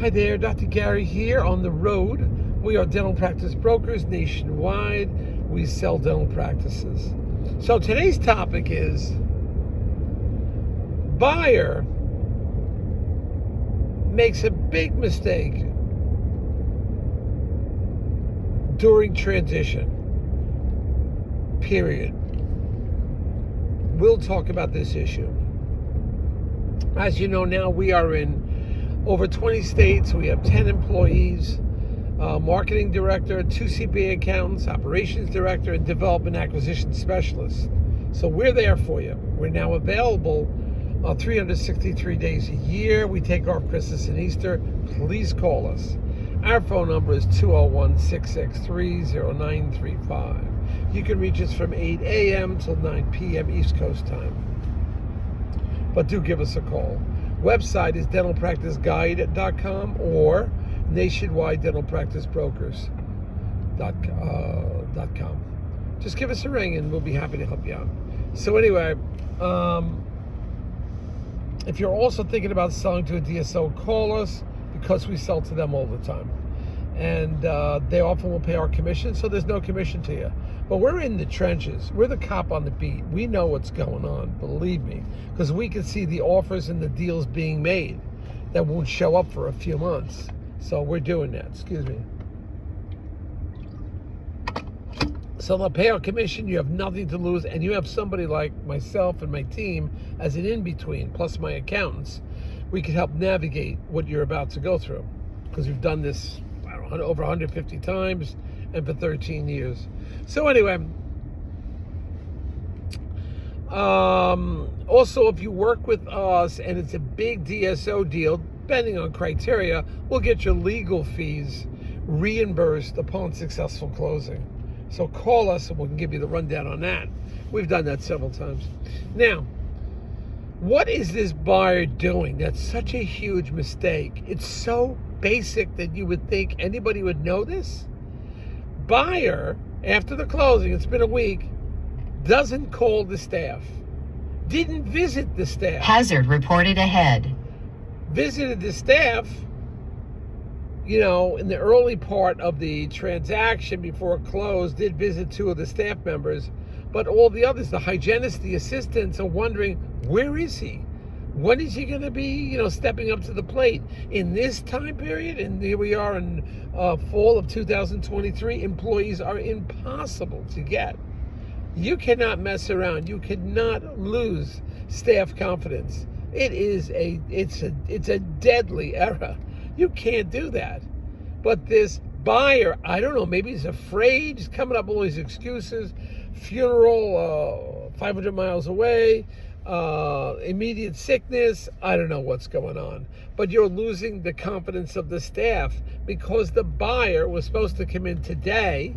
Hi there, Dr. Gary here on the road. We are dental practice brokers nationwide. We sell dental practices. So today's topic is buyer makes a big mistake during transition, period. We'll talk about this issue. As you know now, we are in over 20 states. We have 10 employees, marketing director, 2 CPA accountants, operations director, and development acquisition specialist. So we're there for you. We're now available 363 days a year. We take off Christmas and Easter. Please call us. Our phone number is 201-663-0935. You can reach us from 8 a.m. till 9 p.m. East Coast time. But do give us a call. Website is dentalpracticeguide.com or nationwidedentalpracticebrokers.com. Just give us a ring and we'll be happy to help you out. So anyway, if you're also thinking about selling to a DSO, call us because we sell to them all the time. And they often will pay our commission, so there's no commission to you. But we're in the trenches. We're the cop on the beat. We know what's going on, believe me, because we can see the offers and the deals being made that won't show up for a few months. So we're doing that. Excuse me. So they'll pay our commission. You have nothing to lose, and you have somebody like myself and my team as an in-between, plus my accountants. We can help navigate what you're about to go through, because we've done this over 150 times and for 13 years. So anyway, also if you work with us and it's a big DSO deal, depending on criteria, we'll get your legal fees reimbursed upon successful closing. So call us and we can give you the rundown on that. We've done that several times. Now, what is this buyer doing? That's such a huge mistake. It's so basic that you would think anybody would know this. Buyer, after the closing, it's been a week, doesn't call the staff. Didn't visit the staff. Hazard reported ahead. Visited the staff, in the early part of the transaction before it closed, did visit 2 of the staff members, but all the others, the hygienists, the assistants, are wondering, where is he? When is he going to be, stepping up to the plate? In this time period, and here we are in fall of 2023, employees are impossible to get. You cannot mess around. You cannot lose staff confidence. It's a deadly error. You can't do that. But this buyer, I don't know, maybe he's afraid. He's coming up with all these excuses. Funeral 500 miles away. Immediate sickness. I don't know what's going on, but you're losing the confidence of the staff because the buyer was supposed to come in today,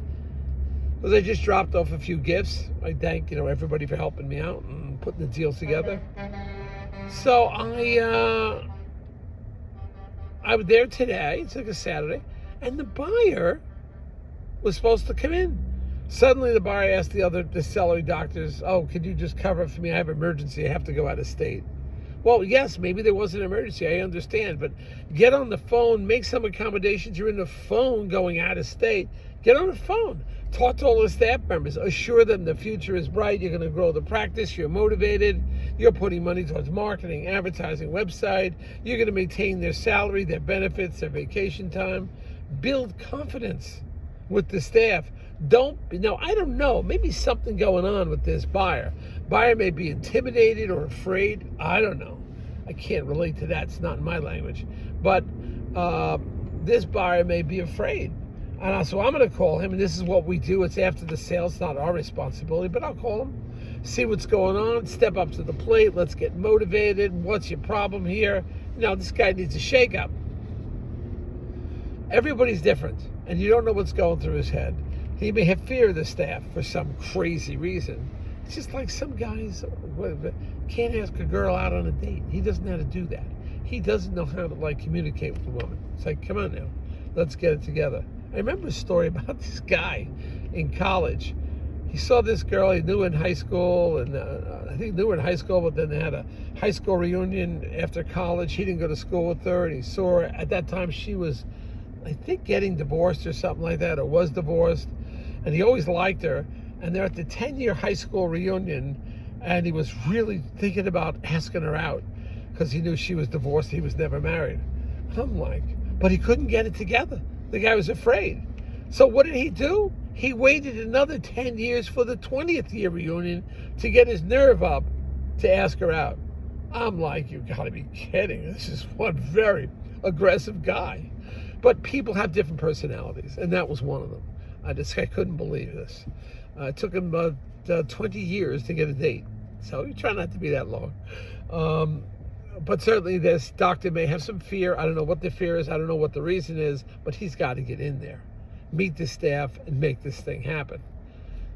because I just dropped off a few gifts. I thank everybody for helping me out and putting the deals together. So I was there today. It's like a Saturday, and the buyer was supposed to come in. Suddenly the buyer asked the celery doctors, "Oh, could you just cover it for me? I have an emergency. I have to go out of state." Well, yes, maybe there was an emergency. I understand. But get on the phone, make some accommodations. You're in the phone going out of state. Get on the phone. Talk to all the staff members. Assure them the future is bright. You're going to grow the practice. You're motivated. You're putting money towards marketing, advertising, website. You're going to maintain their salary, their benefits, their vacation time. Build confidence with the staff. I don't know, maybe something going on with this buyer. Buyer may be intimidated or afraid. I don't know. I can't relate to that. It's not in my language. But this buyer may be afraid. And so I'm going to call him, and this is what we do. It's after the sale. It's not our responsibility, but I'll call him, see what's going on, step up to the plate. Let's get motivated. What's your problem here? This guy needs a shake-up. Everybody's different, and you don't know what's going through his head. He may have fear of the staff for some crazy reason. It's just like some guys can't ask a girl out on a date. He doesn't know how to do that. He doesn't know how to communicate with a woman. It's like, come on now, let's get it together. I remember a story about this guy in college He saw this girl he knew in high school, and I think knew her in high school, but then they had a high school reunion after college. He didn't go to school with her, and he saw her. At that time, she was, I think, getting divorced or something like that, or was divorced, and he always liked her. And they're at the 10-year high school reunion, and he was really thinking about asking her out because he knew she was divorced. He was never married. And I'm like, but he couldn't get it together. The guy was afraid. So what did he do? He waited another 10 years for the 20th year reunion to get his nerve up to ask her out. I'm like, you gotta be kidding. This is one very aggressive guy. But people have different personalities, and that was one of them. I couldn't believe this. It took him 20 years to get a date. So you try not to be that long. But certainly this doctor may have some fear. I don't know what the fear is. I don't know what the reason is, but he's got to get in there, meet the staff, and make this thing happen.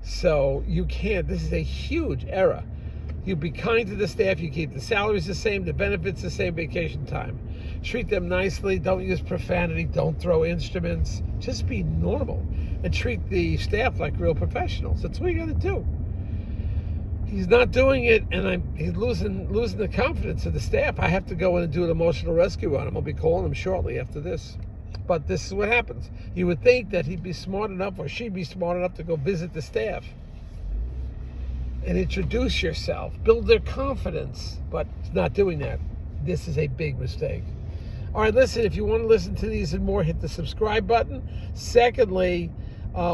So you can't. This is a huge error. You be kind to the staff. You keep the salaries the same, the benefits the same, vacation time. Treat them nicely. Don't use profanity. Don't throw instruments. Just be normal and treat the staff like real professionals. That's what you got to do. He's not doing it, and he's losing the confidence of the staff. I have to go in and do an emotional rescue on him. I'll be calling him shortly after this. But this is what happens. You would think that he'd be smart enough, or she'd be smart enough, to go visit the staff and introduce yourself, build their confidence, but it's not doing that. This is a big mistake. All right, listen, if you want to listen to these and more, hit the subscribe button. Secondly,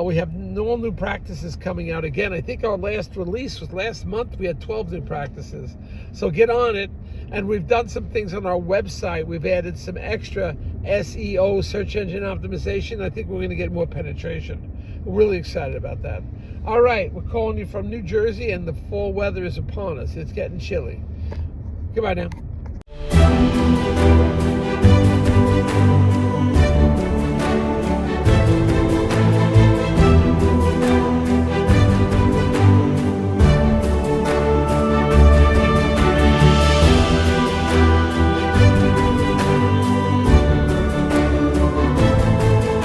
we have all new practices coming out again. I think our last release was last month. We had 12 new practices. So get on it. And we've done some things on our website. We've added some extra SEO, search engine optimization. I think we're going to get more penetration. We're really excited about that. All right, we're calling you from New Jersey, and the fall weather is upon us. It's getting chilly. Goodbye now.